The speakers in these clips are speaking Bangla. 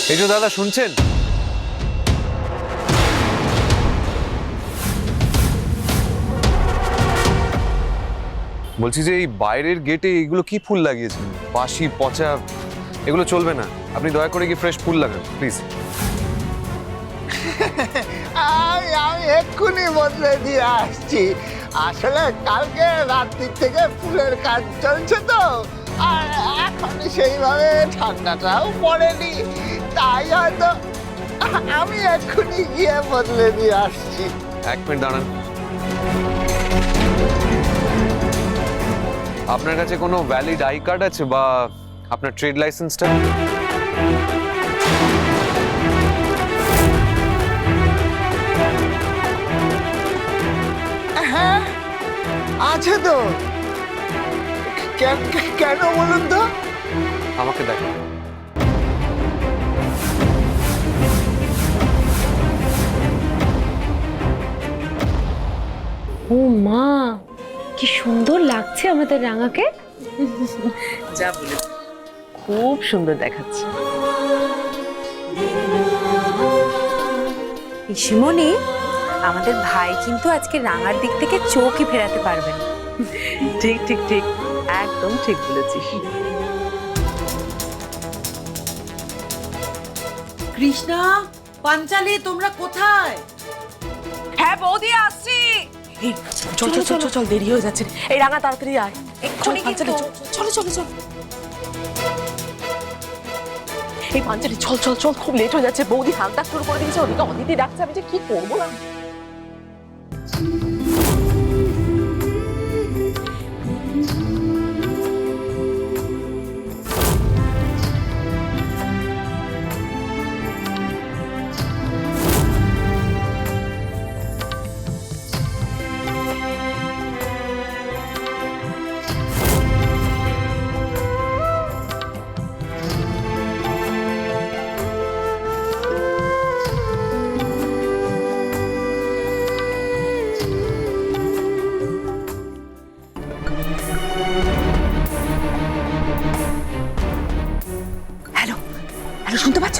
এই যে দাদা শুনছেন? বলছি যে এই বাইরের গেটে এগুলো কি ফুল লাগিয়েছেন? বাসি পচা, এগুলো চলবে না। আপনি দয়া করে কি ফ্রেশ ফুল লাগান প্লিজ। আমি এক্ষুনি বদলে দিয়ে আসছি। আসলে কালকে রাত্রির থেকে ফুলের কাজ চলছে তো, আর এখন সেইভাবে ঠান্ডাটাও পড়েনি, তাই হয়তো আমি এক্ষুনি গিয়ে বদলে দিয়ে আসছি। এক মিনিট দাঁড়ান। আপনার কাছে কোনো ভ্যালিড আই কার্ড আছে বা আপনার ট্রেড লাইসেন্সটা? হ্যাঁ আছে তো। কেন বলুন তো? আমাকে দেখেন। ও মা, কি সুন্দর লাগছে আমাদের রাঙাকে। যা বলে খুব সুন্দর দেখাচ্ছে। পিসিমণি, আমাদের ভাই কিন্তু আজকে রাঙার দিক থেকে চোখই ফেরাতে পারবেন। ঠিক ঠিক ঠিক, একদম ঠিক বলেছিস। কৃষ্ণা, পাঞ্চালি, তোমরা কোথায়? হ্যাঁ বৌদি, আসছি। এই, চল চল চল চল, দেরি হয়ে যাচ্ছে। এই রাঙা তাড়াতাড়ি আয়। এক্ষুনি পাঞ্চালি, চলো চলো চল। এই পাঞ্চালি, চল চল চল, খুব লেট হয়ে যাচ্ছে। বৌদি হালকা শুরু করে দিয়েছে, ওদিকে অদিতি ডাকছে। আমি যে কি করবো না। হ্যালো হ্যালো, শুনতে পাচ্ছ?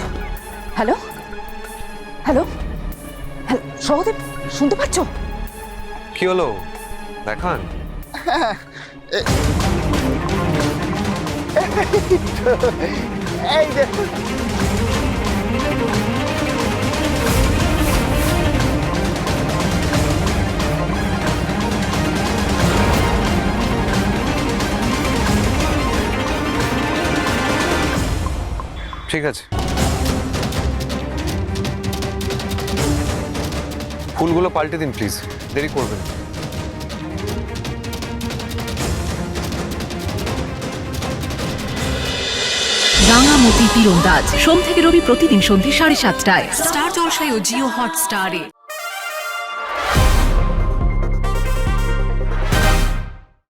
হ্যালো হ্যালো হ্যালো, সহদেব, শুনতে পাচ্ছ? কি হলো দেখান। এই দেখুন। ঠিক আছে, ফুলগুলো পাল্টে দিন প্লিজ, দেরি করবেন। রাঙামতি তীরন্দাজ সোম থেকে রবি প্রতিদিন সন্ধ্যে 7:30টায় স্টার জলসায় ও জিও হটস্টারে।